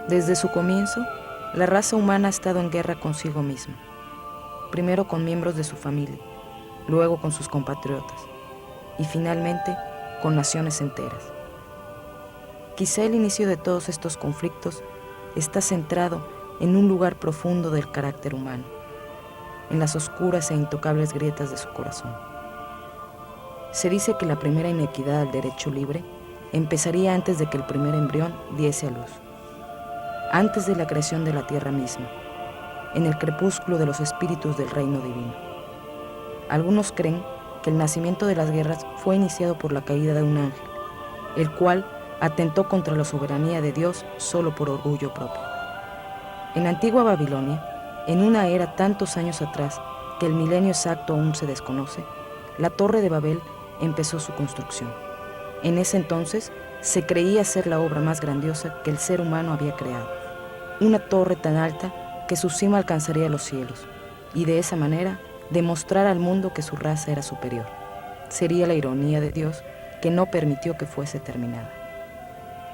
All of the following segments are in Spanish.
Desde su comienzo, la raza humana ha estado en guerra consigo misma, primero con miembros de su familia, luego con sus compatriotas y finalmente con naciones enteras. Quizá el inicio de todos estos conflictos está centrado en un lugar profundo del carácter humano, en las oscuras e intocables grietas de su corazón. Se dice que la primera inequidad al derecho libre empezaría antes de que el primer embrión diese a luz, antes de la creación de la tierra misma, en el crepúsculo de los espíritus del reino divino. Algunos creen que el nacimiento de las guerras fue iniciado por la caída de un ángel, el cual atentó contra la soberanía de Dios solo por orgullo propio. En la antigua Babilonia, en una era tantos años atrás que el milenio exacto aún se desconoce, la Torre de Babel empezó su construcción. En ese entonces se creía ser la obra más grandiosa que el ser humano había creado. Una torre tan alta que su cima alcanzaría los cielos, y de esa manera demostrar al mundo que su raza era superior. Sería la ironía de Dios que no permitió que fuese terminada.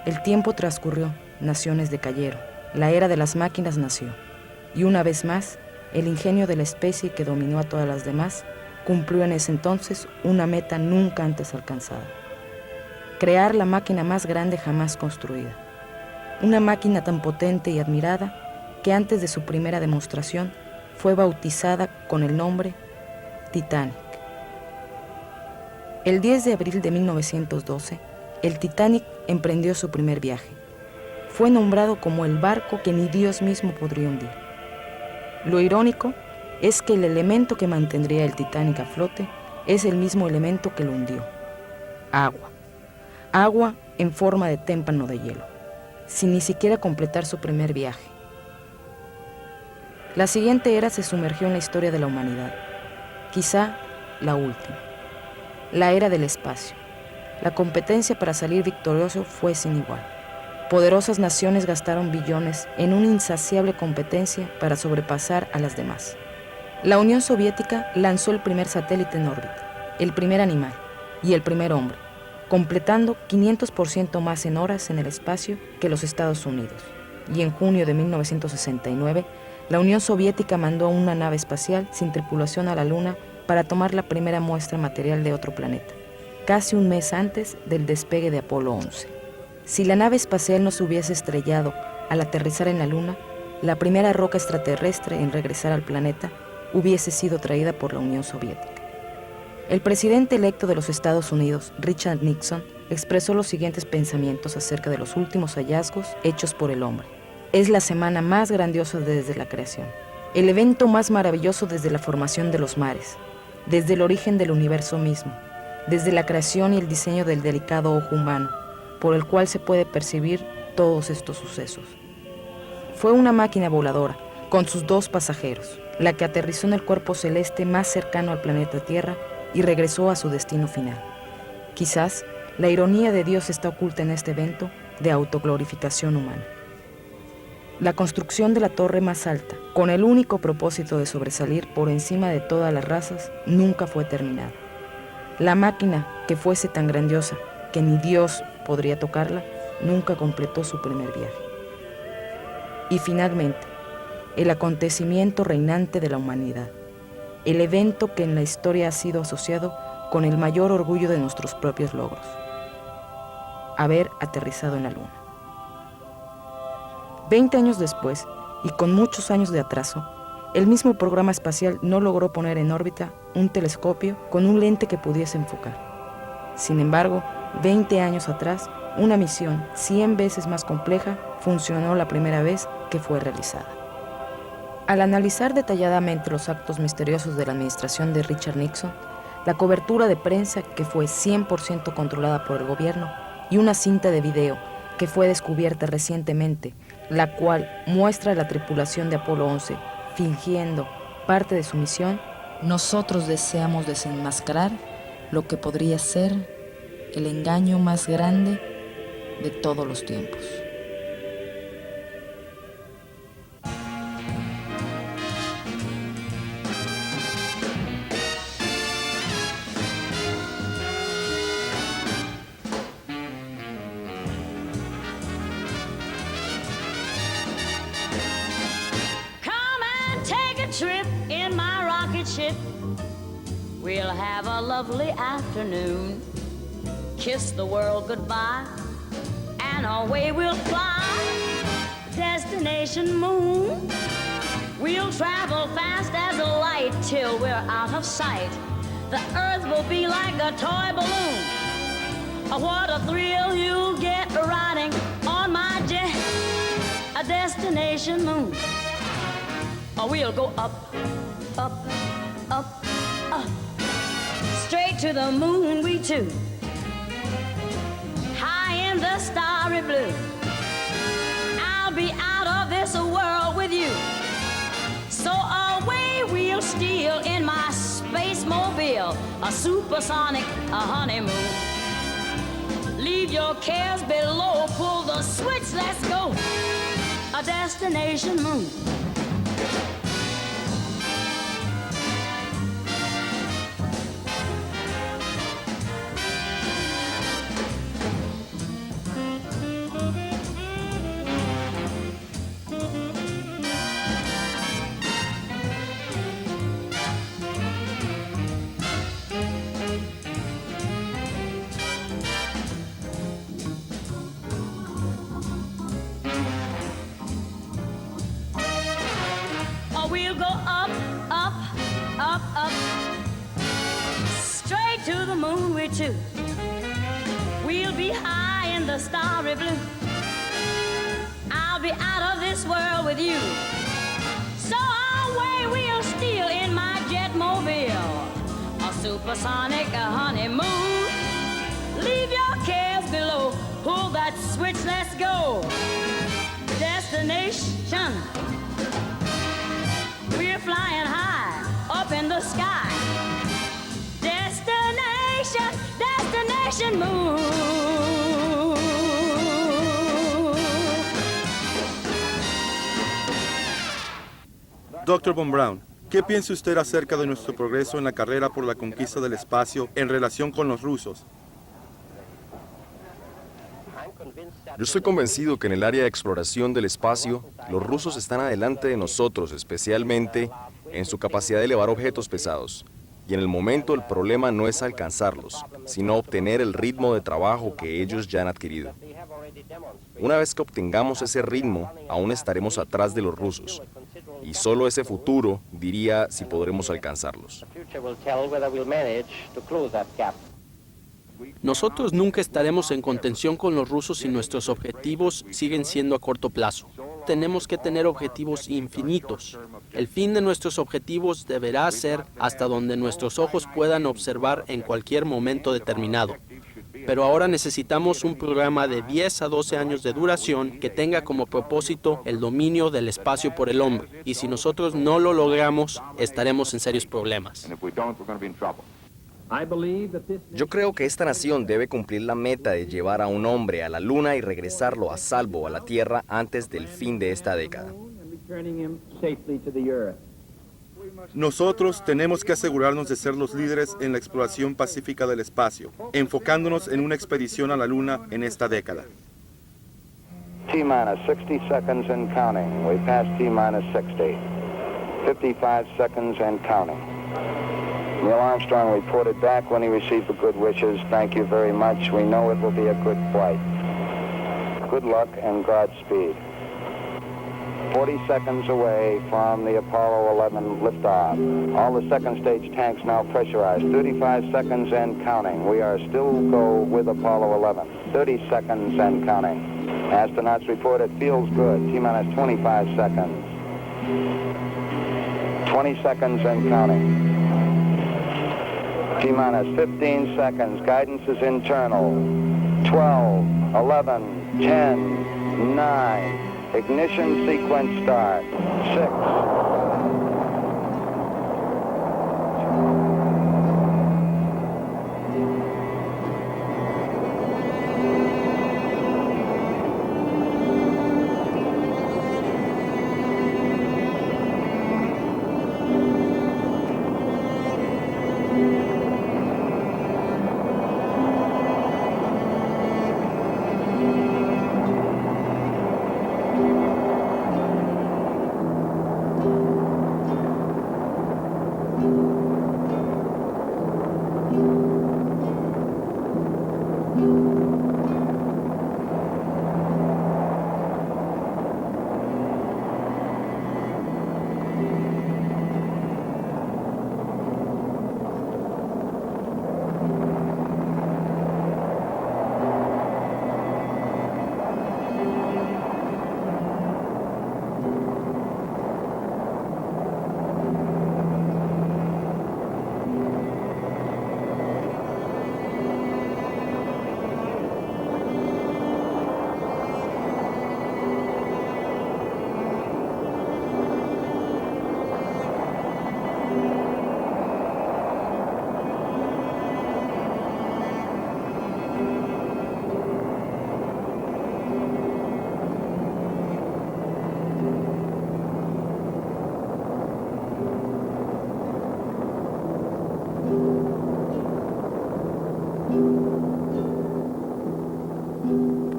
El tiempo transcurrió, naciones decayeron, la era de las máquinas nació, y una vez más, el ingenio de la especie que dominó a todas las demás cumplió en ese entonces una meta nunca antes alcanzada: crear la máquina más grande jamás construida, una máquina tan potente y admirada que antes de su primera demostración fue bautizada con el nombre Titanic. El 10 de abril de 1912, el Titanic emprendió su primer viaje. Fue nombrado como el barco que ni Dios mismo podría hundir. Lo irónico es que el elemento que mantendría el Titanic a flote es el mismo elemento que lo hundió: agua. Agua en forma de témpano de hielo, sin ni siquiera completar su primer viaje. La siguiente era se sumergió en la historia de la humanidad, quizá la última, la era del espacio. La competencia para salir victorioso fue sin igual. Poderosas naciones gastaron billones en una insaciable competencia para sobrepasar a las demás. La Unión Soviética lanzó el primer satélite en órbita, el primer animal y el primer hombre, completando 500% más en horas en el espacio que los Estados Unidos. Y en junio de 1969, la Unión Soviética mandó una nave espacial sin tripulación a la Luna para tomar la primera muestra material de otro planeta, casi un mes antes del despegue de Apolo 11. Si la nave espacial no se hubiese estrellado al aterrizar en la Luna, la primera roca extraterrestre en regresar al planeta hubiese sido traída por la Unión Soviética. El presidente electo de los Estados Unidos, Richard Nixon, expresó los siguientes pensamientos acerca de los últimos hallazgos hechos por el hombre. Es la semana más grandiosa desde la creación, el evento más maravilloso desde la formación de los mares, desde el origen del universo mismo, desde la creación y el diseño del delicado ojo humano, por el cual se puede percibir todos estos sucesos. Fue una máquina voladora, con sus 2 pasajeros, la que aterrizó en el cuerpo celeste más cercano al planeta Tierra y regresó a su destino final. Quizás la ironía de Dios está oculta en este evento de autoglorificación humana. La construcción de la torre más alta, con el único propósito de sobresalir por encima de todas las razas, nunca fue terminada. La máquina que fuese tan grandiosa que ni Dios podría tocarla, nunca completó su primer viaje. Y finalmente, el acontecimiento reinante de la humanidad, el evento que en la historia ha sido asociado con el mayor orgullo de nuestros propios logros: haber aterrizado en la Luna. 20 años después, y con muchos años de atraso, el mismo programa espacial no logró poner en órbita un telescopio con un lente que pudiese enfocar. Sin embargo, 20 años atrás, una misión 100 veces más compleja funcionó la primera vez que fue realizada. Al analizar detalladamente los actos misteriosos de la administración de Richard Nixon, la cobertura de prensa que fue 100% controlada por el gobierno y una cinta de video que fue descubierta recientemente, la cual muestra a la tripulación de Apolo 11 fingiendo parte de su misión, nosotros deseamos desenmascarar lo que podría ser el engaño más grande de todos los tiempos. rocket ship. We'll have a lovely afternoon. Kiss the world goodbye, and away we'll fly. Destination moon. We'll travel fast as a light till we're out of sight. The earth will be like a toy balloon. Oh, what a thrill you'll get riding on my jet. A destination moon. Oh, we'll go up, up, up, up. Straight to the moon we two. High in the starry blue. I'll be out of this world with you. So away we'll steal in my space mobile, a supersonic, a honeymoon. Leave your cares below, pull the switch, let's go. A destination moon. We'll go up, up, up, up, straight to the moon we two. We'll be high in the starry blue. I'll be out of this world with you. So away we'll steal in my jetmobile, a supersonic, a honeymoon. Leave your cares below, pull that switch, let's go. Destination. We're flying high up in the sky. Destination, destination moon. Dr. Von Braun, ¿qué piensa usted acerca de nuestro progreso en la carrera por la conquista del espacio en relación con los rusos? Yo estoy convencido que en el área de exploración del espacio, los rusos están adelante de nosotros, especialmente en su capacidad de elevar objetos pesados. Y en el momento el problema no es alcanzarlos, sino obtener el ritmo de trabajo que ellos ya han adquirido. Una vez que obtengamos ese ritmo, aún estaremos atrás de los rusos. Y solo ese futuro diría si podremos alcanzarlos. Nosotros nunca estaremos en contención con los rusos si nuestros objetivos siguen siendo a corto plazo. Tenemos que tener objetivos infinitos. El fin de nuestros objetivos deberá ser hasta donde nuestros ojos puedan observar en cualquier momento determinado. Pero ahora necesitamos un programa de 10 a 12 años de duración que tenga como propósito el dominio del espacio por el hombre. Y si nosotros no lo logramos, estaremos en serios problemas. Yo creo que esta nación debe cumplir la meta de llevar a un hombre a la Luna y regresarlo a salvo a la Tierra antes del fin de esta década. Nosotros tenemos que asegurarnos de ser los líderes en la exploración pacífica del espacio, enfocándonos en una expedición a la Luna en esta década. T-minus 60 seconds and counting. We passed T-minus 60. 55 seconds and counting. Neil Armstrong reported back when he received the good wishes. Thank you very much. We know it will be a good flight. Good luck and Godspeed. 40 seconds away from the Apollo 11 liftoff. All the second stage tanks now pressurized. 35 seconds and counting. We are still go with Apollo 11. 30 seconds and counting. Astronauts report it feels good. T-minus 25 seconds. 20 seconds and counting. T-minus 15 seconds. Guidance is internal. 12, 11, 10, 9. Ignition sequence start. 6.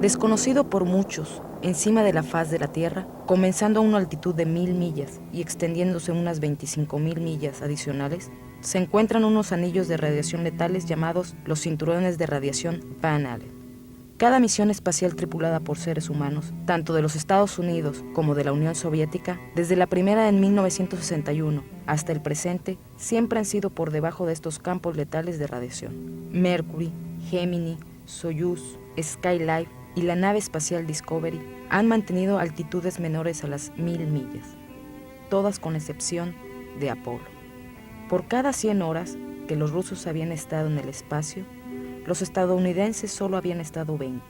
Desconocido por muchos, encima de la faz de la Tierra, comenzando a una altitud de 1000 millas y extendiéndose unas 25.000 millas adicionales, se encuentran unos anillos de radiación letales llamados los cinturones de radiación Van Allen. Cada misión espacial tripulada por seres humanos, tanto de los Estados Unidos como de la Unión Soviética, desde la primera en 1961 hasta el presente, siempre han sido por debajo de estos campos letales de radiación. Mercury, Gemini, Soyuz, Skylab y la nave espacial Discovery han mantenido altitudes menores a las 1000 millas, todas con excepción de Apolo. Por cada 100 horas que los rusos habían estado en el espacio, los estadounidenses solo habían estado 20.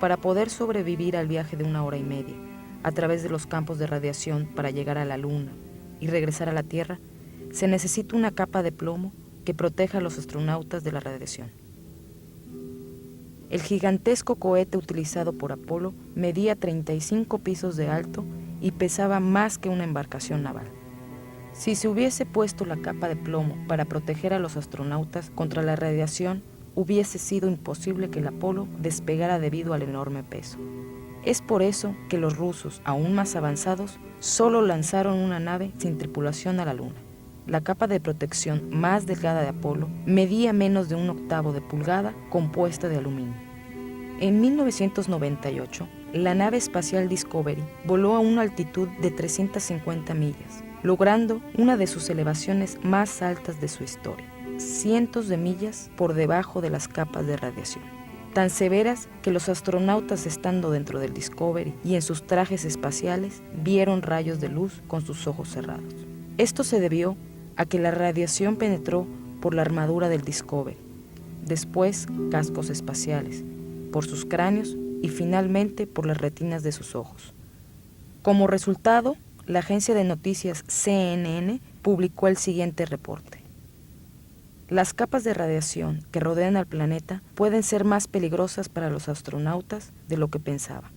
Para poder sobrevivir al viaje de 1 hora y media, a través de los campos de radiación para llegar a la Luna y regresar a la Tierra, se necesita una capa de plomo que proteja a los astronautas de la radiación. El gigantesco cohete utilizado por Apolo medía 35 pisos de alto y pesaba más que una embarcación naval. Si se hubiese puesto la capa de plomo para proteger a los astronautas contra la radiación, hubiese sido imposible que el Apolo despegara debido al enorme peso. Es por eso que los rusos, aún más avanzados, solo lanzaron una nave sin tripulación a la Luna. La capa de protección más delgada de Apolo medía menos de 1/8 de pulgada, compuesta de aluminio. En 1998, la nave espacial Discovery voló a una altitud de 350 millas, logrando una de sus elevaciones más altas de su historia, cientos de millas por debajo de las capas de radiación, tan severas que los astronautas estando dentro del Discovery y en sus trajes espaciales vieron rayos de luz con sus ojos cerrados. Esto se debió a que la radiación penetró por la armadura del Discovery, después cascos espaciales, por sus cráneos y finalmente por las retinas de sus ojos. Como resultado, la agencia de noticias CNN publicó el siguiente reporte. Las capas de radiación que rodean al planeta pueden ser más peligrosas para los astronautas de lo que pensaban.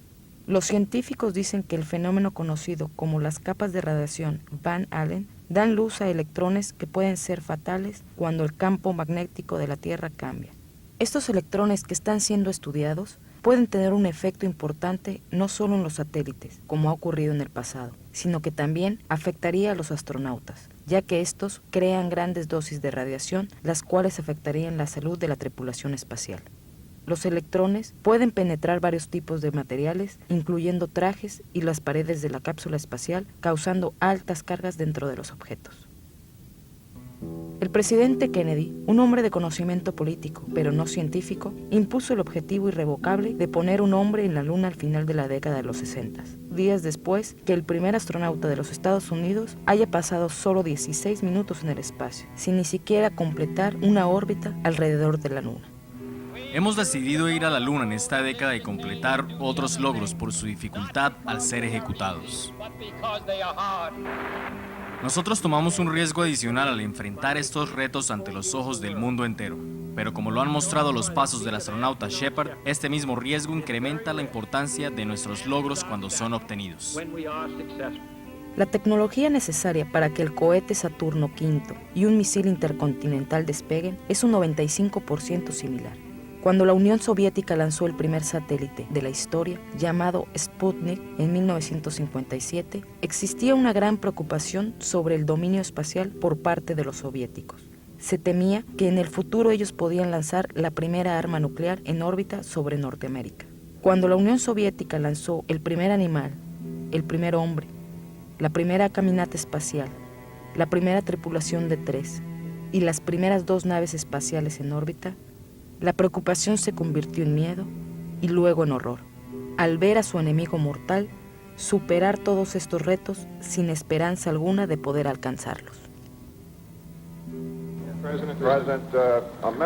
Los científicos dicen que el fenómeno conocido como las capas de radiación Van Allen dan luz a electrones que pueden ser fatales cuando el campo magnético de la Tierra cambia. Estos electrones que están siendo estudiados pueden tener un efecto importante no solo en los satélites, como ha ocurrido en el pasado, sino que también afectaría a los astronautas, ya que estos crean grandes dosis de radiación, las cuales afectarían la salud de la tripulación espacial. Los electrones pueden penetrar varios tipos de materiales, incluyendo trajes y las paredes de la cápsula espacial, causando altas cargas dentro de los objetos. El presidente Kennedy, un hombre de conocimiento político, pero no científico, impuso el objetivo irrevocable de poner un hombre en la Luna al final de la década de los 60, días después que el primer astronauta de los Estados Unidos haya pasado solo 16 minutos en el espacio, sin ni siquiera completar una órbita alrededor de la Luna. Hemos decidido ir a la Luna en esta década y completar otros logros por su dificultad al ser ejecutados. Nosotros tomamos un riesgo adicional al enfrentar estos retos ante los ojos del mundo entero, pero como lo han mostrado los pasos del astronauta Shepard, este mismo riesgo incrementa la importancia de nuestros logros cuando son obtenidos. La tecnología necesaria para que el cohete Saturno V y un misil intercontinental despeguen es un 95% similar. Cuando la Unión Soviética lanzó el primer satélite de la historia, llamado Sputnik, en 1957, existía una gran preocupación sobre el dominio espacial por parte de los soviéticos. Se temía que en el futuro ellos podían lanzar la primera arma nuclear en órbita sobre Norteamérica. Cuando la Unión Soviética lanzó el primer animal, el primer hombre, la primera caminata espacial, la primera tripulación de 3 y las primeras 2 naves espaciales en órbita, la preocupación se convirtió en miedo y luego en horror, al ver a su enemigo mortal superar todos estos retos sin esperanza alguna de poder alcanzarlos.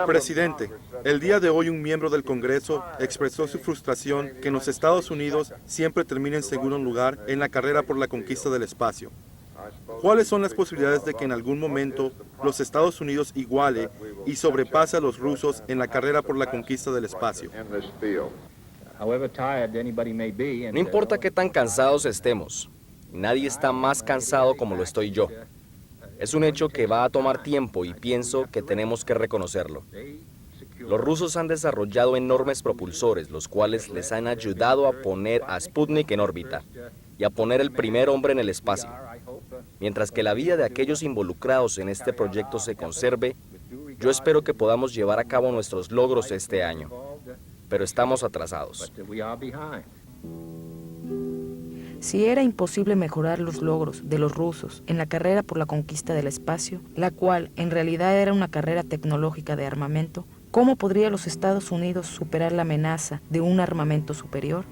Presidente, el día de hoy un miembro del Congreso expresó su frustración que en los Estados Unidos siempre termine en segundo lugar en la carrera por la conquista del espacio. ¿Cuáles son las posibilidades de que en algún momento los Estados Unidos iguale y sobrepase a los rusos en la carrera por la conquista del espacio? No importa qué tan cansados estemos, nadie está más cansado como lo estoy yo. Es un hecho que va a tomar tiempo y pienso que tenemos que reconocerlo. Los rusos han desarrollado enormes propulsores, los cuales les han ayudado a poner a Sputnik en órbita y a poner el primer hombre en el espacio. Mientras que la vida de aquellos involucrados en este proyecto se conserve, yo espero que podamos llevar a cabo nuestros logros este año, pero estamos atrasados. Si era imposible mejorar los logros de los rusos en la carrera por la conquista del espacio, la cual en realidad era una carrera tecnológica de armamento, ¿cómo podría los Estados Unidos superar la amenaza de un armamento superior?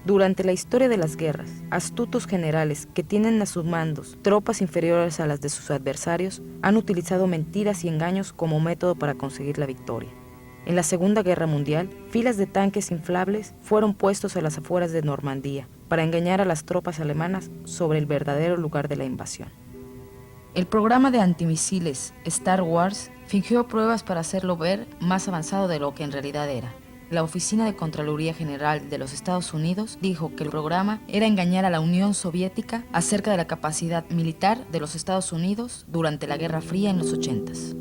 Durante la historia de las guerras, astutos generales que tienen a sus mandos tropas inferiores a las de sus adversarios han utilizado mentiras y engaños como método para conseguir la victoria. En la Segunda Guerra Mundial, filas de tanques inflables fueron puestos a las afueras de Normandía para engañar a las tropas alemanas sobre el verdadero lugar de la invasión. El programa de antimisiles Star Wars fingió pruebas para hacerlo ver más avanzado de lo que en realidad era. La Oficina de Contraloría General de los Estados Unidos dijo que el programa era engañar a la Unión Soviética acerca de la capacidad militar de los Estados Unidos durante la Guerra Fría en los 80s.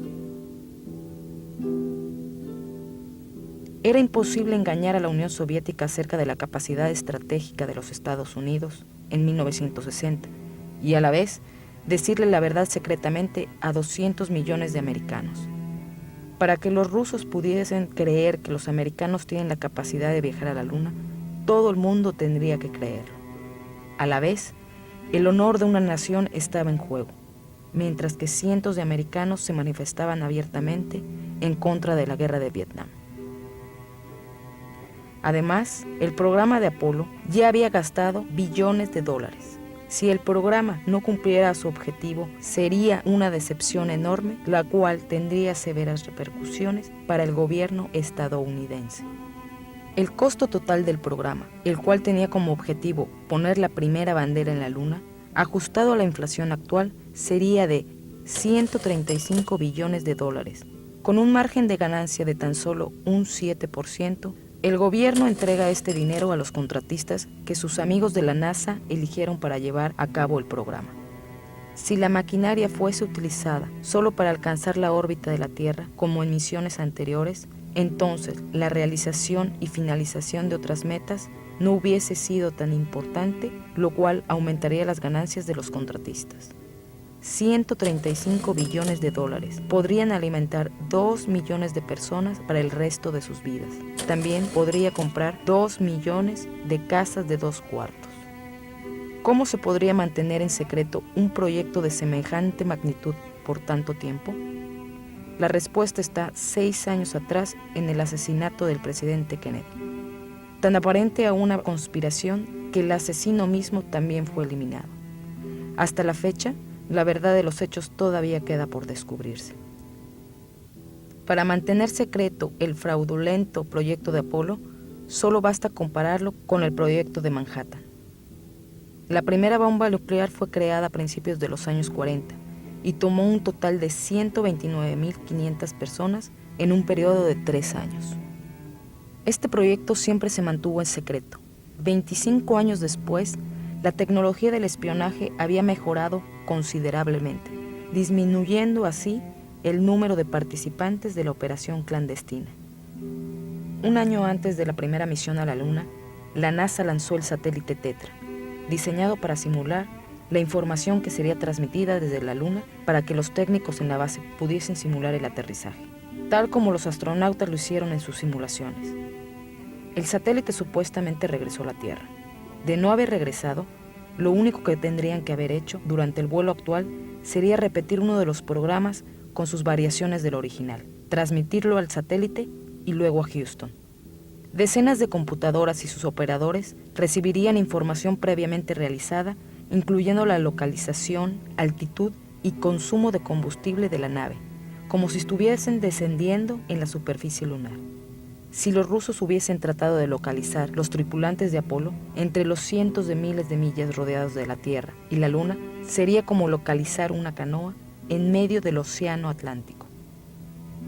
Era imposible engañar a la Unión Soviética acerca de la capacidad estratégica de los Estados Unidos en 1960 y a la vez decirle la verdad secretamente a 200 millones de americanos. Para que los rusos pudiesen creer que los americanos tienen la capacidad de viajar a la Luna, todo el mundo tendría que creerlo. A la vez, el honor de una nación estaba en juego, mientras que cientos de americanos se manifestaban abiertamente en contra de la guerra de Vietnam. Además, el programa de Apolo ya había gastado billones de dólares. Si el programa no cumpliera su objetivo, sería una decepción enorme, la cual tendría severas repercusiones para el gobierno estadounidense. El costo total del programa, el cual tenía como objetivo poner la primera bandera en la Luna, ajustado a la inflación actual, sería de 135 billones de dólares. Con un margen de ganancia de tan solo un 7%, el gobierno entrega este dinero a los contratistas que sus amigos de la NASA eligieron para llevar a cabo el programa. Si la maquinaria fuese utilizada solo para alcanzar la órbita de la Tierra, como en misiones anteriores, entonces la realización y finalización de otras metas no hubiese sido tan importante, lo cual aumentaría las ganancias de los contratistas. 135 billones de dólares podrían alimentar 2 millones de personas para el resto de sus vidas. También podría comprar 2 millones de casas de 2 cuartos. ¿Cómo se podría mantener en secreto un proyecto de semejante magnitud por tanto tiempo? La respuesta está 6 años atrás en el asesinato del presidente Kennedy. Tan aparente a una conspiración que el asesino mismo también fue eliminado. Hasta la fecha, la verdad de los hechos todavía queda por descubrirse. Para mantener secreto el fraudulento proyecto de Apolo, solo basta compararlo con el proyecto de Manhattan. La primera bomba nuclear fue creada a principios de los años 40 y tomó un total de 129.500 personas en un periodo de 3 años. Este proyecto siempre se mantuvo en secreto. 25 años después, la tecnología del espionaje había mejorado considerablemente, disminuyendo así el número de participantes de la operación clandestina. Un año antes de la primera misión a la Luna, la NASA lanzó el satélite Tetra, diseñado para simular la información que sería transmitida desde la Luna para que los técnicos en la base pudiesen simular el aterrizaje, tal como los astronautas lo hicieron en sus simulaciones. El satélite supuestamente regresó a la Tierra. De no haber regresado, lo único que tendrían que haber hecho durante el vuelo actual sería repetir uno de los programas con sus variaciones del original, transmitirlo al satélite y luego a Houston. Decenas de computadoras y sus operadores recibirían información previamente realizada, incluyendo la localización, altitud y consumo de combustible de la nave, como si estuviesen descendiendo en la superficie lunar. Si los rusos hubiesen tratado de localizar los tripulantes de Apolo entre los cientos de miles de millas rodeados de la Tierra y la Luna, sería como localizar una canoa en medio del Océano Atlántico.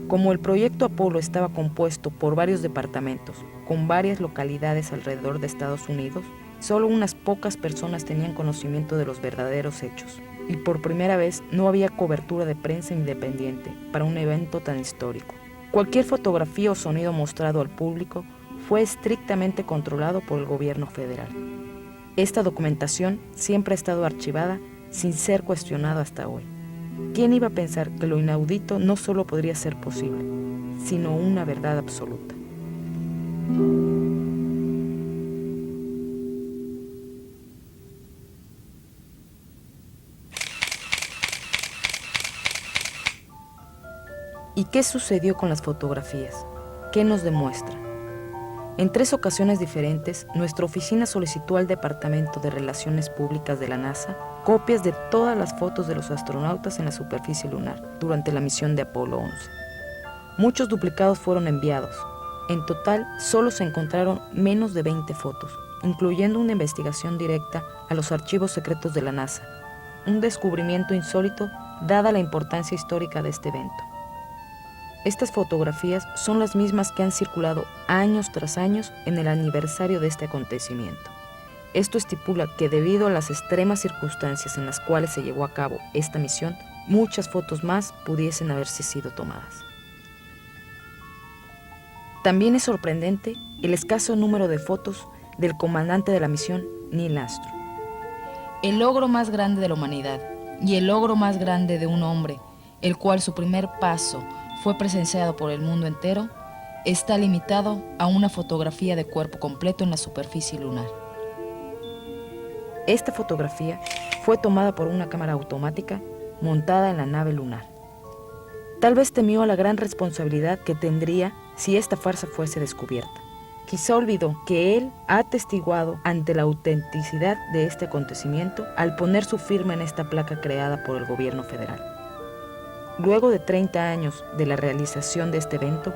Como el proyecto Apolo estaba compuesto por varios departamentos, con varias localidades alrededor de Estados Unidos, solo unas pocas personas tenían conocimiento de los verdaderos hechos, y por primera vez no había cobertura de prensa independiente para un evento tan histórico. Cualquier fotografía o sonido mostrado al público fue estrictamente controlado por el gobierno federal. Esta documentación siempre ha estado archivada sin ser cuestionada hasta hoy. ¿Quién iba a pensar que lo inaudito no solo podría ser posible, sino una verdad absoluta? ¿Y qué sucedió con las fotografías? ¿Qué nos demuestran? En 3 ocasiones diferentes, nuestra oficina solicitó al Departamento de Relaciones Públicas de la NASA copias de todas las fotos de los astronautas en la superficie lunar durante la misión de Apolo 11. Muchos duplicados fueron enviados. En total, solo se encontraron menos de 20 fotos, incluyendo una investigación directa a los archivos secretos de la NASA. Un descubrimiento insólito dada la importancia histórica de este evento. Estas fotografías son las mismas que han circulado años tras años en el aniversario de este acontecimiento. Esto estipula que debido a las extremas circunstancias en las cuales se llevó a cabo esta misión, muchas fotos más pudiesen haberse sido tomadas. También es sorprendente el escaso número de fotos del comandante de la misión, Neil Armstrong. El logro más grande de la humanidad y el logro más grande de un hombre, el cual su primer paso fue presenciado por el mundo entero, está limitado a una fotografía de cuerpo completo en la superficie lunar. Esta fotografía fue tomada por una cámara automática montada en la nave lunar. Tal vez temió a la gran responsabilidad que tendría si esta farsa fuese descubierta. Quizá olvidó que él ha atestiguado ante la autenticidad de este acontecimiento al poner su firma en esta placa creada por el gobierno federal. Luego de 30 años de la realización de este evento,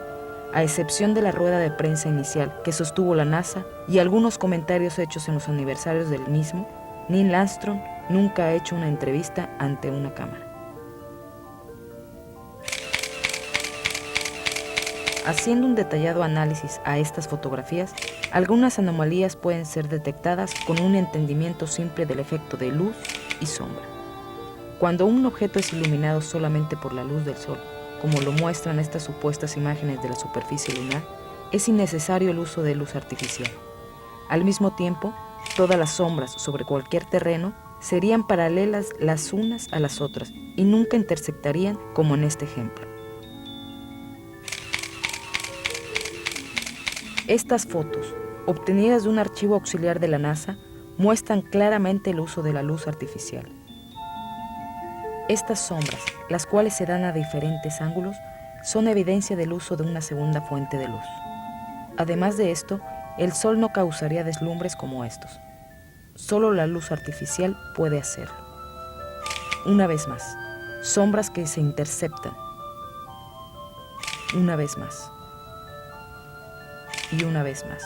a excepción de la rueda de prensa inicial que sostuvo la NASA y algunos comentarios hechos en los aniversarios del mismo, Neil Armstrong nunca ha hecho una entrevista ante una cámara. Haciendo un detallado análisis a estas fotografías, algunas anomalías pueden ser detectadas con un entendimiento simple del efecto de luz y sombra. Cuando un objeto es iluminado solamente por la luz del sol, como lo muestran estas supuestas imágenes de la superficie lunar, es innecesario el uso de luz artificial. Al mismo tiempo, todas las sombras sobre cualquier terreno serían paralelas las unas a las otras y nunca intersectarían como en este ejemplo. Estas fotos, obtenidas de un archivo auxiliar de la NASA, muestran claramente el uso de la luz artificial. Estas sombras, las cuales se dan a diferentes ángulos, son evidencia del uso de una segunda fuente de luz. Además de esto, el sol no causaría deslumbres como estos. Solo la luz artificial puede hacerlo. Una vez más, sombras que se interceptan. Una vez más. Y una vez más.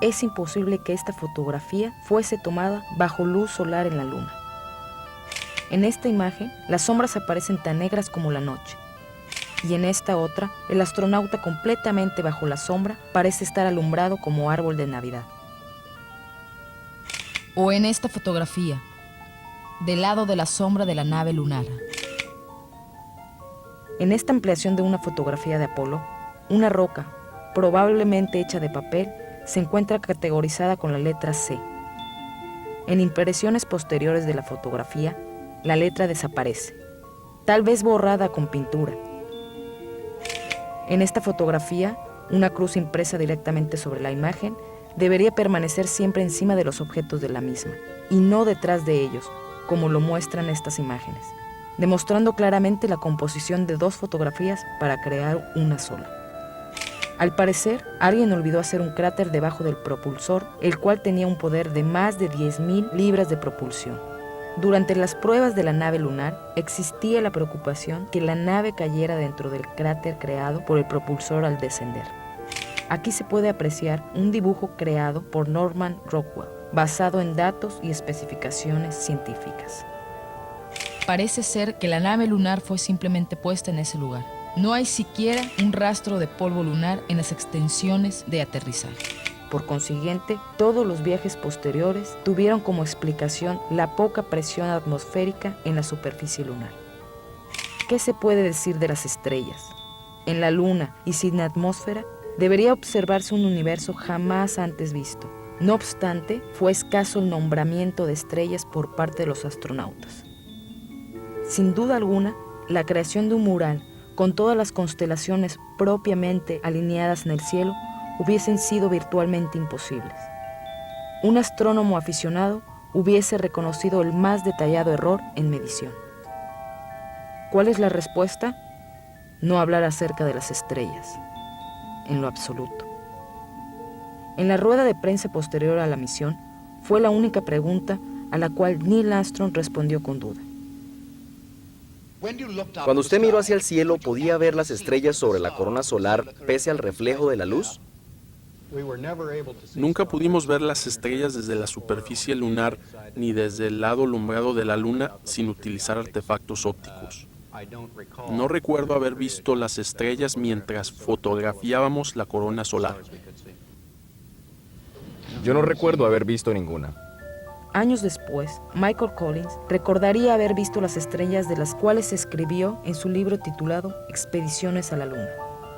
Es imposible que esta fotografía fuese tomada bajo luz solar en la luna. En esta imagen, las sombras aparecen tan negras como la noche. Y en esta otra, el astronauta completamente bajo la sombra parece estar alumbrado como árbol de Navidad. O en esta fotografía, del lado de la sombra de la nave lunar. En esta ampliación de una fotografía de Apolo, una roca, probablemente hecha de papel, se encuentra categorizada con la letra C. En impresiones posteriores de la fotografía, la letra desaparece, tal vez borrada con pintura. En esta fotografía, una cruz impresa directamente sobre la imagen debería permanecer siempre encima de los objetos de la misma, y no detrás de ellos, como lo muestran estas imágenes, demostrando claramente la composición de 2 fotografías para crear una sola. Al parecer, alguien olvidó hacer un cráter debajo del propulsor, el cual tenía un poder de más de 10.000 libras de propulsión. Durante las pruebas de la nave lunar, existía la preocupación que la nave cayera dentro del cráter creado por el propulsor al descender. Aquí se puede apreciar un dibujo creado por Norman Rockwell, basado en datos y especificaciones científicas. Parece ser que la nave lunar fue simplemente puesta en ese lugar. No hay siquiera un rastro de polvo lunar en las extensiones de aterrizaje. Por consiguiente, todos los viajes posteriores tuvieron como explicación la poca presión atmosférica en la superficie lunar. ¿Qué se puede decir de las estrellas? en la Luna y sin atmósfera, debería observarse un universo jamás antes visto. No obstante, fue escaso el nombramiento de estrellas por parte de los astronautas. Sin duda alguna, la creación de un mural con todas las constelaciones propiamente alineadas en el cielo hubiesen sido virtualmente imposibles. Un astrónomo aficionado hubiese reconocido el más detallado error en medición. ¿Cuál es la respuesta? No hablar acerca de las estrellas, en lo absoluto. En la rueda de prensa posterior a la misión, fue la única pregunta a la cual Neil Armstrong respondió con duda. Cuando usted miró hacia el cielo, ¿podía ver las estrellas sobre la corona solar pese al reflejo de la luz? Nunca pudimos ver las estrellas desde la superficie lunar ni desde el lado alumbrado de la Luna sin utilizar artefactos ópticos. No recuerdo haber visto las estrellas mientras fotografiábamos la corona solar. Yo no recuerdo haber visto ninguna. Años después, Michael Collins recordaría haber visto las estrellas de las cuales escribió en su libro titulado Expediciones a la Luna.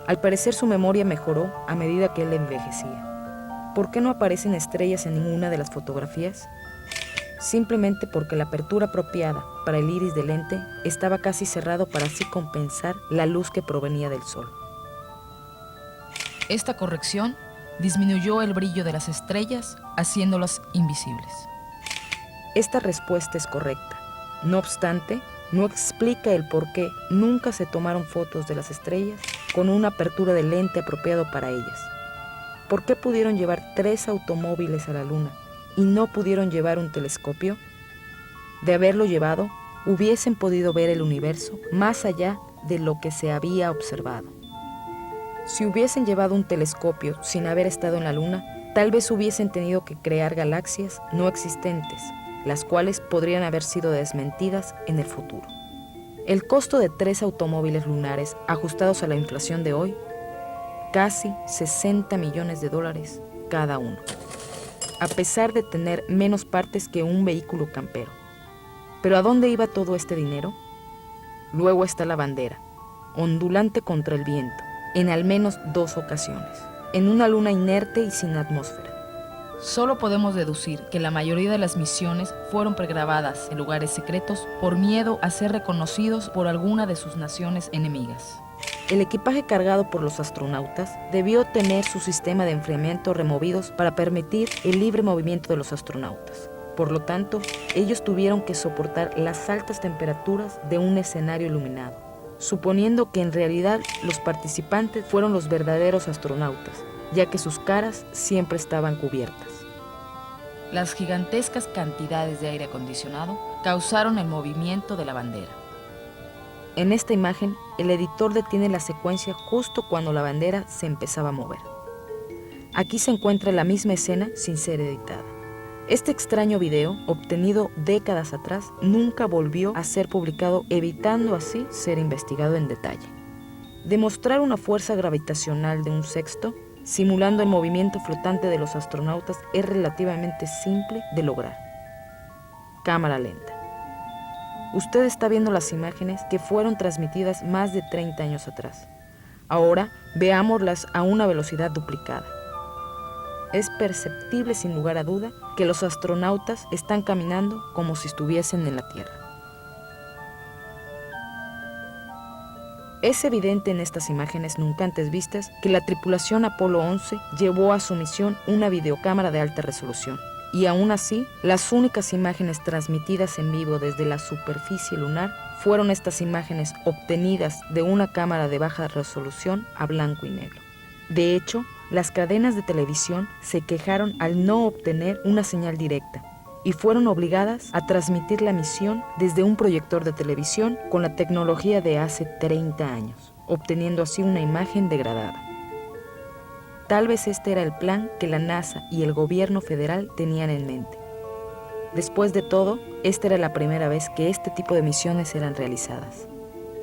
Al parecer su memoria mejoró a medida que él envejecía. ¿Por qué no aparecen estrellas en ninguna de las fotografías? Simplemente porque la apertura apropiada para el iris del lente estaba casi cerrado para así compensar la luz que provenía del sol. Esta corrección disminuyó el brillo de las estrellas, haciéndolas invisibles. Esta respuesta es correcta. No obstante, no explica el por qué nunca se tomaron fotos de las estrellas con una apertura de lente apropiado para ellas. ¿Por qué pudieron llevar 3 automóviles a la Luna y no pudieron llevar un telescopio? De haberlo llevado, hubiesen podido ver el universo más allá de lo que se había observado. Si hubiesen llevado un telescopio sin haber estado en la Luna, tal vez hubiesen tenido que crear galaxias no existentes, las cuales podrían haber sido desmentidas en el futuro. El costo de 3 automóviles lunares ajustados a la inflación de hoy, casi $60 millones cada uno, a pesar de tener menos partes que un vehículo campero. ¿Pero a dónde iba todo este dinero? Luego está la bandera, ondulante contra el viento, en al menos 2 ocasiones, en una luna inerte y sin atmósfera. Solo podemos deducir que la mayoría de las misiones fueron pregrabadas en lugares secretos por miedo a ser reconocidos por alguna de sus naciones enemigas. El equipaje cargado por los astronautas debió tener su sistema de enfriamiento removidos para permitir el libre movimiento de los astronautas. Por lo tanto, ellos tuvieron que soportar las altas temperaturas de un escenario iluminado, suponiendo que en realidad los participantes fueron los verdaderos astronautas, ya que sus caras siempre estaban cubiertas. Las gigantescas cantidades de aire acondicionado causaron el movimiento de la bandera. En esta imagen, el editor detiene la secuencia justo cuando la bandera se empezaba a mover. Aquí se encuentra la misma escena sin ser editada. Este extraño video, obtenido décadas atrás, nunca volvió a ser publicado, evitando así ser investigado en detalle. Demostrar una fuerza gravitacional de un sexto, simulando el movimiento flotante de los astronautas, es relativamente simple de lograr. Cámara lenta. Usted está viendo las imágenes que fueron transmitidas más de 30 años atrás. Ahora veámoslas a una velocidad duplicada. Es perceptible sin lugar a duda que los astronautas están caminando como si estuviesen en la Tierra. Es evidente en estas imágenes nunca antes vistas que la tripulación Apolo 11 llevó a su misión una videocámara de alta resolución, y aún así, las únicas imágenes transmitidas en vivo desde la superficie lunar fueron estas imágenes obtenidas de una cámara de baja resolución a blanco y negro. De hecho, las cadenas de televisión se quejaron al no obtener una señal directa y fueron obligadas a transmitir la misión desde un proyector de televisión con la tecnología de hace 30 años, obteniendo así una imagen degradada. Tal vez este era el plan que la NASA y el gobierno federal tenían en mente. Después de todo, esta era la primera vez que este tipo de misiones eran realizadas.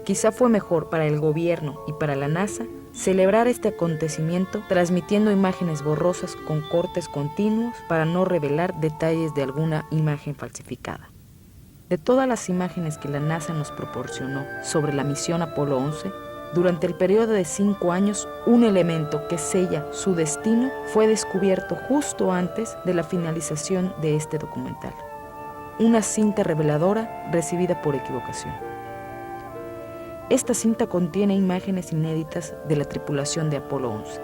Quizá fue mejor para el gobierno y para la NASA celebrar este acontecimiento transmitiendo imágenes borrosas con cortes continuos para no revelar detalles de alguna imagen falsificada. De todas las imágenes que la NASA nos proporcionó sobre la misión Apolo 11, durante el periodo de 5 años, un elemento que sella su destino fue descubierto justo antes de la finalización de este documental. Una cinta reveladora recibida por equivocación. Esta cinta contiene imágenes inéditas de la tripulación de Apolo 11.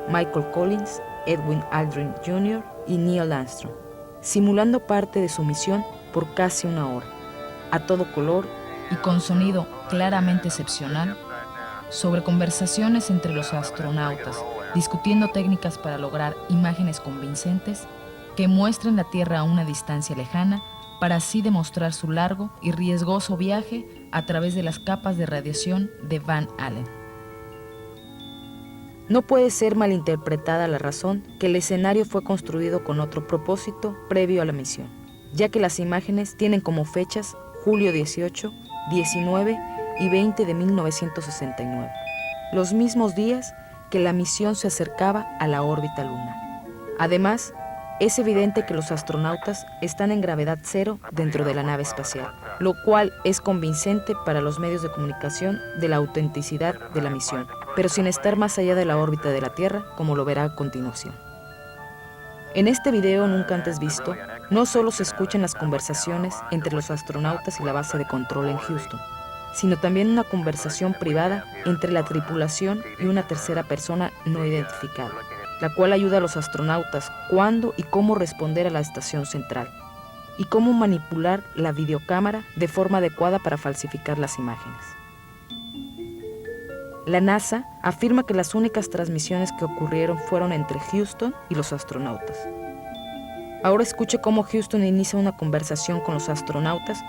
Michael Collins, Edwin Aldrin Jr. y Neil Armstrong, simulando parte de su misión por casi 1 hora, a todo color y con sonido claramente excepcional, sobre conversaciones entre los astronautas, discutiendo técnicas para lograr imágenes convincentes que muestren la Tierra a una distancia lejana, para así demostrar su largo y riesgoso viaje a través de las capas de radiación de Van Allen. No puede ser malinterpretada la razón que el escenario fue construido con otro propósito previo a la misión, ya que las imágenes tienen como fechas julio 18, 19 y 20 de 1969, los mismos días que la misión se acercaba a la órbita lunar. Además, es evidente que los astronautas están en gravedad cero dentro de la nave espacial, lo cual es convincente para los medios de comunicación de la autenticidad de la misión, pero sin estar más allá de la órbita de la Tierra, como lo verá a continuación. En este video nunca antes visto, no solo se escuchan las conversaciones entre los astronautas y la base de control en Houston, sino también una conversación privada entre la tripulación y una tercera persona no identificada, la cual ayuda a los astronautas cuándo y cómo responder a la estación central, y cómo manipular la videocámara de forma adecuada para falsificar las imágenes. La NASA afirma que las únicas transmisiones que ocurrieron fueron entre Houston y los astronautas. Ahora escuche cómo Houston inicia una conversación con los astronautas,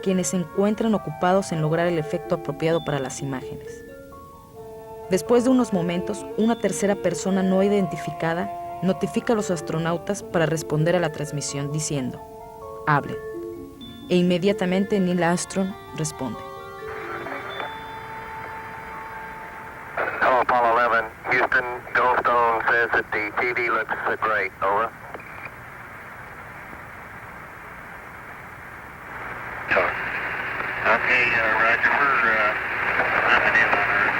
quienes se encuentran ocupados en lograr el efecto apropiado para las imágenes. Después de unos momentos, una tercera persona no identificada notifica a los astronautas para responder a la transmisión diciendo, hablen. E inmediatamente Neil Armstrong responde. Hello, Apollo 11. Houston, Goldstone says that the TV looks great. Over. Okay, Roger, we're nothing in on Earth.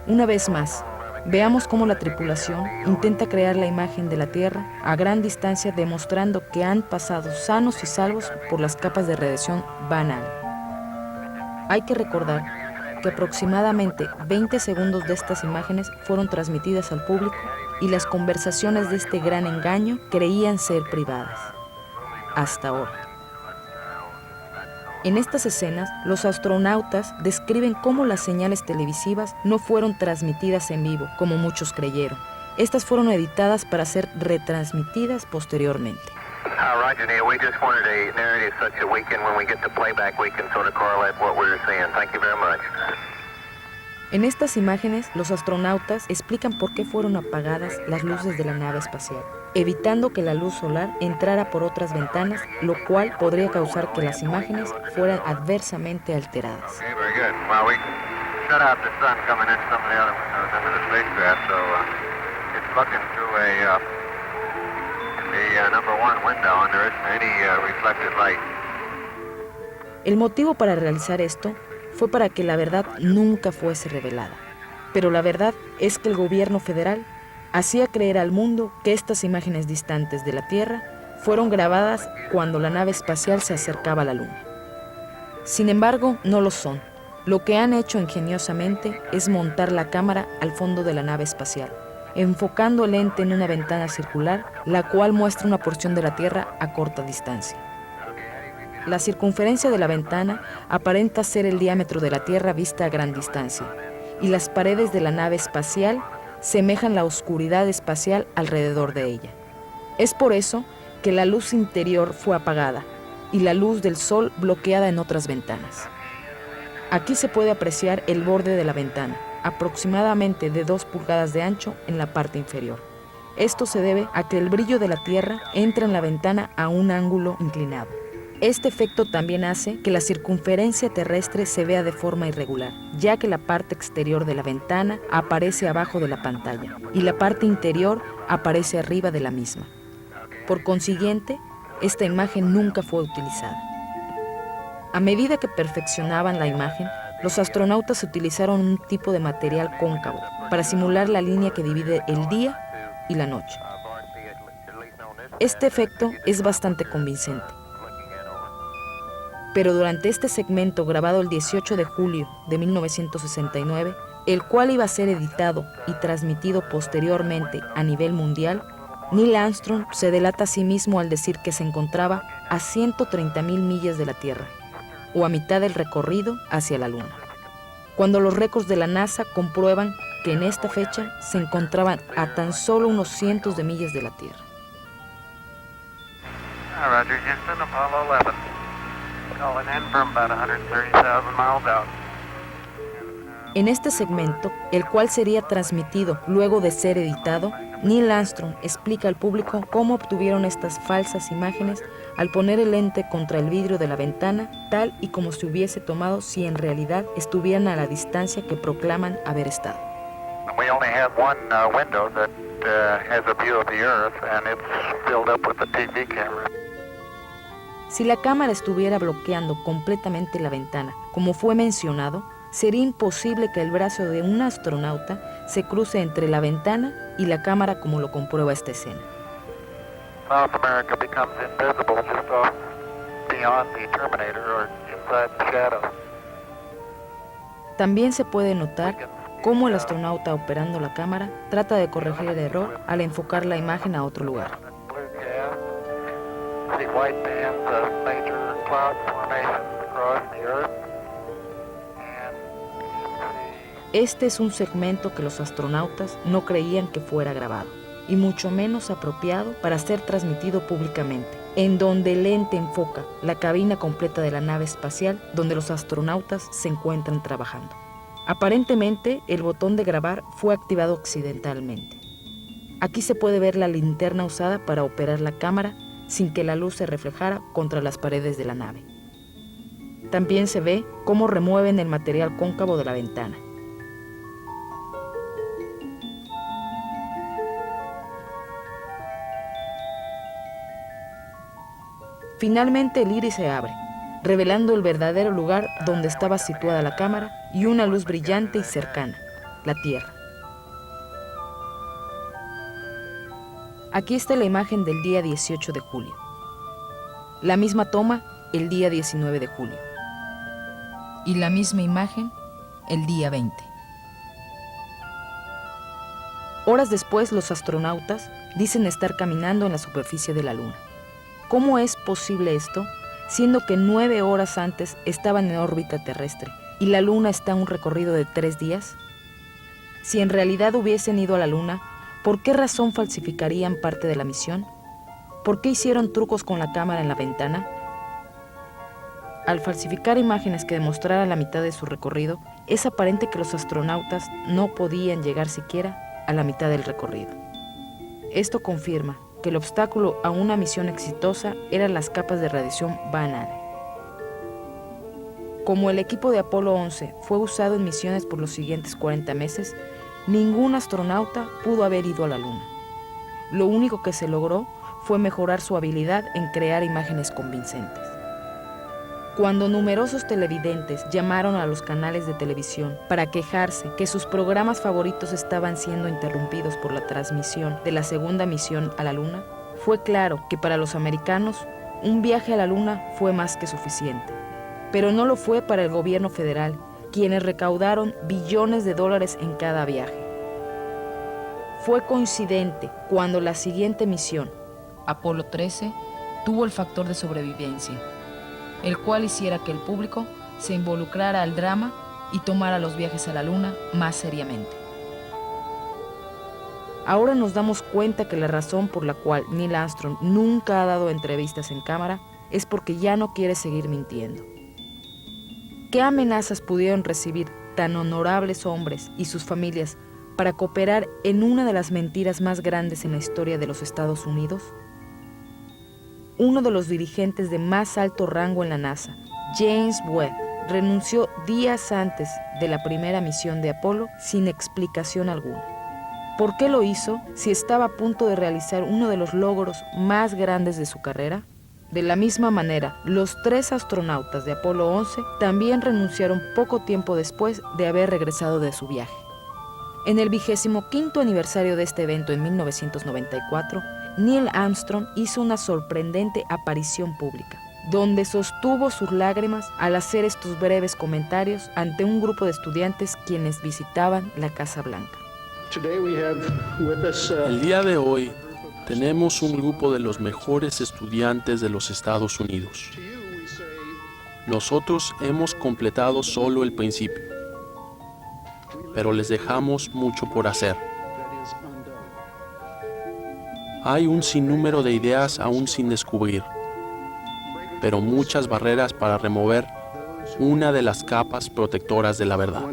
Una vez más, veamos cómo la tripulación intenta crear la imagen de la Tierra a gran distancia, demostrando que han pasado sanos y salvos por las capas de radiación Van Allen. Hay que recordar que aproximadamente 20 segundos de estas imágenes fueron transmitidas al público y las conversaciones de este gran engaño creían ser privadas. Hasta ahora. En estas escenas, los astronautas describen cómo las señales televisivas no fueron transmitidas en vivo, como muchos creyeron. Estas fueron editadas para ser retransmitidas posteriormente. Roger, Neil, we just wanted a narrative such that we can, when we get the playback, we can sort of correlate what we're seeing. Thank you very much. En estas imágenes, los astronautas explican por qué fueron apagadas las luces de la nave espacial, evitando que la luz solar entrara por otras ventanas, lo cual podría causar que las imágenes fueran adversamente alteradas. Okay, very good. Well, we shut out the sun coming in some of the other windows into the spacecraft, so it's looking through the number 1 window, and there isn't any reflected light. El motivo para realizar esto fue para que la verdad nunca fuese revelada. Pero la verdad es que el gobierno federal hacía creer al mundo que estas imágenes distantes de la Tierra fueron grabadas cuando la nave espacial se acercaba a la Luna. Sin embargo, no lo son. Lo que han hecho ingeniosamente es montar la cámara al fondo de la nave espacial, enfocando el lente en una ventana circular, la cual muestra una porción de la Tierra a corta distancia. La circunferencia de la ventana aparenta ser el diámetro de la Tierra vista a gran distancia, y las paredes de la nave espacial semejan la oscuridad espacial alrededor de ella. Es por eso que la luz interior fue apagada y la luz del sol bloqueada en otras ventanas. Aquí se puede apreciar el borde de la ventana, aproximadamente de 2 pulgadas de ancho en la parte inferior. Esto se debe a que el brillo de la Tierra entra en la ventana a un ángulo inclinado. Este efecto también hace que la circunferencia terrestre se vea de forma irregular, ya que la parte exterior de la ventana aparece abajo de la pantalla y la parte interior aparece arriba de la misma. Por consiguiente, esta imagen nunca fue utilizada. A medida que perfeccionaban la imagen, los astronautas utilizaron un tipo de material cóncavo para simular la línea que divide el día y la noche. Este efecto es bastante convincente. Pero durante este segmento grabado el 18 de julio de 1969, el cual iba a ser editado y transmitido posteriormente a nivel mundial, Neil Armstrong se delata a sí mismo al decir que se encontraba a 130,000 millas de la Tierra, o a mitad del recorrido hacia la Luna, cuando los récords de la NASA comprueban que en esta fecha se encontraban a tan solo unos cientos de millas de la Tierra. Roger, Houston, Apollo 11. Calling in from about 130,000 miles out. En este segmento, el cual sería transmitido luego de ser editado, Neil Armstrong explica al público cómo obtuvieron estas falsas imágenes al poner el lente contra el vidrio de la ventana, tal y como se hubiese tomado si en realidad estuvieran a la distancia que proclaman haber estado. We only have one window that has a view of the Earth, and it's filled up with the TV camera. Si la cámara estuviera bloqueando completamente la ventana, como fue mencionado, sería imposible que el brazo de un astronauta se cruce entre la ventana y la cámara como lo comprueba esta escena. South America becomes invisible just off beyond the Terminator or inside the shadow. También se puede notar cómo el astronauta operando la cámara trata de corregir el error al enfocar la imagen a otro lugar. Blue gas, see white bands of major cloud formations across the Earth. Este es un segmento que los astronautas no creían que fuera grabado, y mucho menos apropiado para ser transmitido públicamente, en donde el lente enfoca la cabina completa de la nave espacial donde los astronautas se encuentran trabajando. Aparentemente, el botón de grabar fue activado accidentalmente. Aquí se puede ver la linterna usada para operar la cámara sin que la luz se reflejara contra las paredes de la nave. También se ve cómo remueven el material cóncavo de la ventana. Finalmente el iris se abre, revelando el verdadero lugar donde estaba situada la cámara y una luz brillante y cercana, la Tierra. Aquí está la imagen del día 18 de julio. La misma toma el día 19 de julio. Y la misma imagen el día 20. Horas después, los astronautas dicen estar caminando en la superficie de la Luna. ¿Cómo es posible esto, siendo que 9 horas antes estaban en órbita terrestre y la Luna está en un recorrido de 3 días? Si en realidad hubiesen ido a la Luna, ¿por qué razón falsificarían parte de la misión? ¿Por qué hicieron trucos con la cámara en la ventana? Al falsificar imágenes que demostraran la mitad de su recorrido, es aparente que los astronautas no podían llegar siquiera a la mitad del recorrido. Esto confirma que el obstáculo a una misión exitosa eran las capas de radiación Van Allen. Como el equipo de Apolo 11 fue usado en misiones por los siguientes 40 meses, ningún astronauta pudo haber ido a la Luna. Lo único que se logró fue mejorar su habilidad en crear imágenes convincentes. Cuando numerosos televidentes llamaron a los canales de televisión para quejarse que sus programas favoritos estaban siendo interrumpidos por la transmisión de la segunda misión a la Luna, fue claro que para los americanos un viaje a la Luna fue más que suficiente. Pero no lo fue para el gobierno federal, quienes recaudaron billones de dólares en cada viaje. Fue coincidente cuando la siguiente misión, Apolo 13, tuvo el factor de sobrevivencia, el cual hiciera que el público se involucrara al drama y tomara los viajes a la Luna más seriamente. Ahora nos damos cuenta que la razón por la cual Neil Armstrong nunca ha dado entrevistas en cámara es porque ya no quiere seguir mintiendo. ¿Qué amenazas pudieron recibir tan honorables hombres y sus familias para cooperar en una de las mentiras más grandes en la historia de los Estados Unidos? Uno de los dirigentes de más alto rango en la NASA, James Webb, renunció días antes de la primera misión de Apolo sin explicación alguna. ¿Por qué lo hizo si estaba a punto de realizar uno de los logros más grandes de su carrera? De la misma manera, los 3 astronautas de Apolo 11 también renunciaron poco tiempo después de haber regresado de su viaje. En el 25º aniversario de este evento en 1994, Neil Armstrong hizo una sorprendente aparición pública, donde sostuvo sus lágrimas al hacer estos breves comentarios ante un grupo de estudiantes quienes visitaban la Casa Blanca. El día de hoy tenemos un grupo de los mejores estudiantes de los Estados Unidos. Nosotros hemos completado solo el principio, pero les dejamos mucho por hacer. Hay un sinnúmero de ideas aún sin descubrir, pero muchas barreras para remover una de las capas protectoras de la verdad.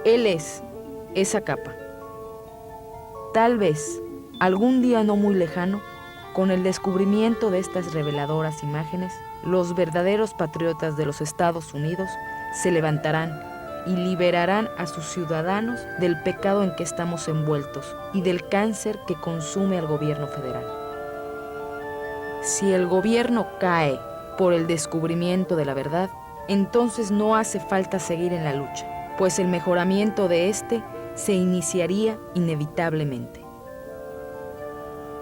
Él es esa capa. Tal vez, algún día no muy lejano, con el descubrimiento de estas reveladoras imágenes, los verdaderos patriotas de los Estados Unidos se levantarán y liberarán a sus ciudadanos del pecado en que estamos envueltos y del cáncer que consume al gobierno federal. Si el gobierno cae por el descubrimiento de la verdad, entonces no hace falta seguir en la lucha, pues el mejoramiento de este se iniciaría inevitablemente.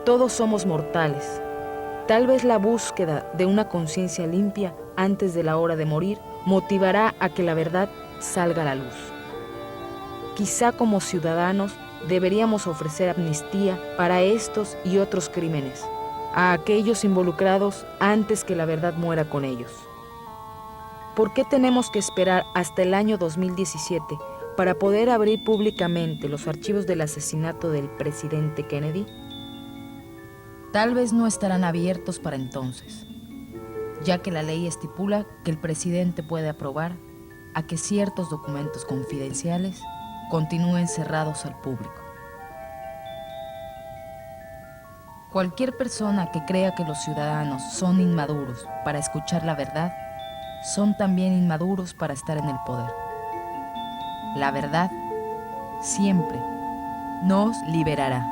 Todos somos mortales. Tal vez la búsqueda de una conciencia limpia antes de la hora de morir motivará a que la verdad salga a la luz. Quizá como ciudadanos deberíamos ofrecer amnistía para estos y otros crímenes, a aquellos involucrados antes que la verdad muera con ellos. ¿Por qué tenemos que esperar hasta el año 2017 para poder abrir públicamente los archivos del asesinato del presidente Kennedy? Tal vez no estarán abiertos para entonces, ya que la ley estipula que el presidente puede aprobar a que ciertos documentos confidenciales continúen cerrados al público. Cualquier persona que crea que los ciudadanos son inmaduros para escuchar la verdad, son también inmaduros para estar en el poder. La verdad siempre nos liberará.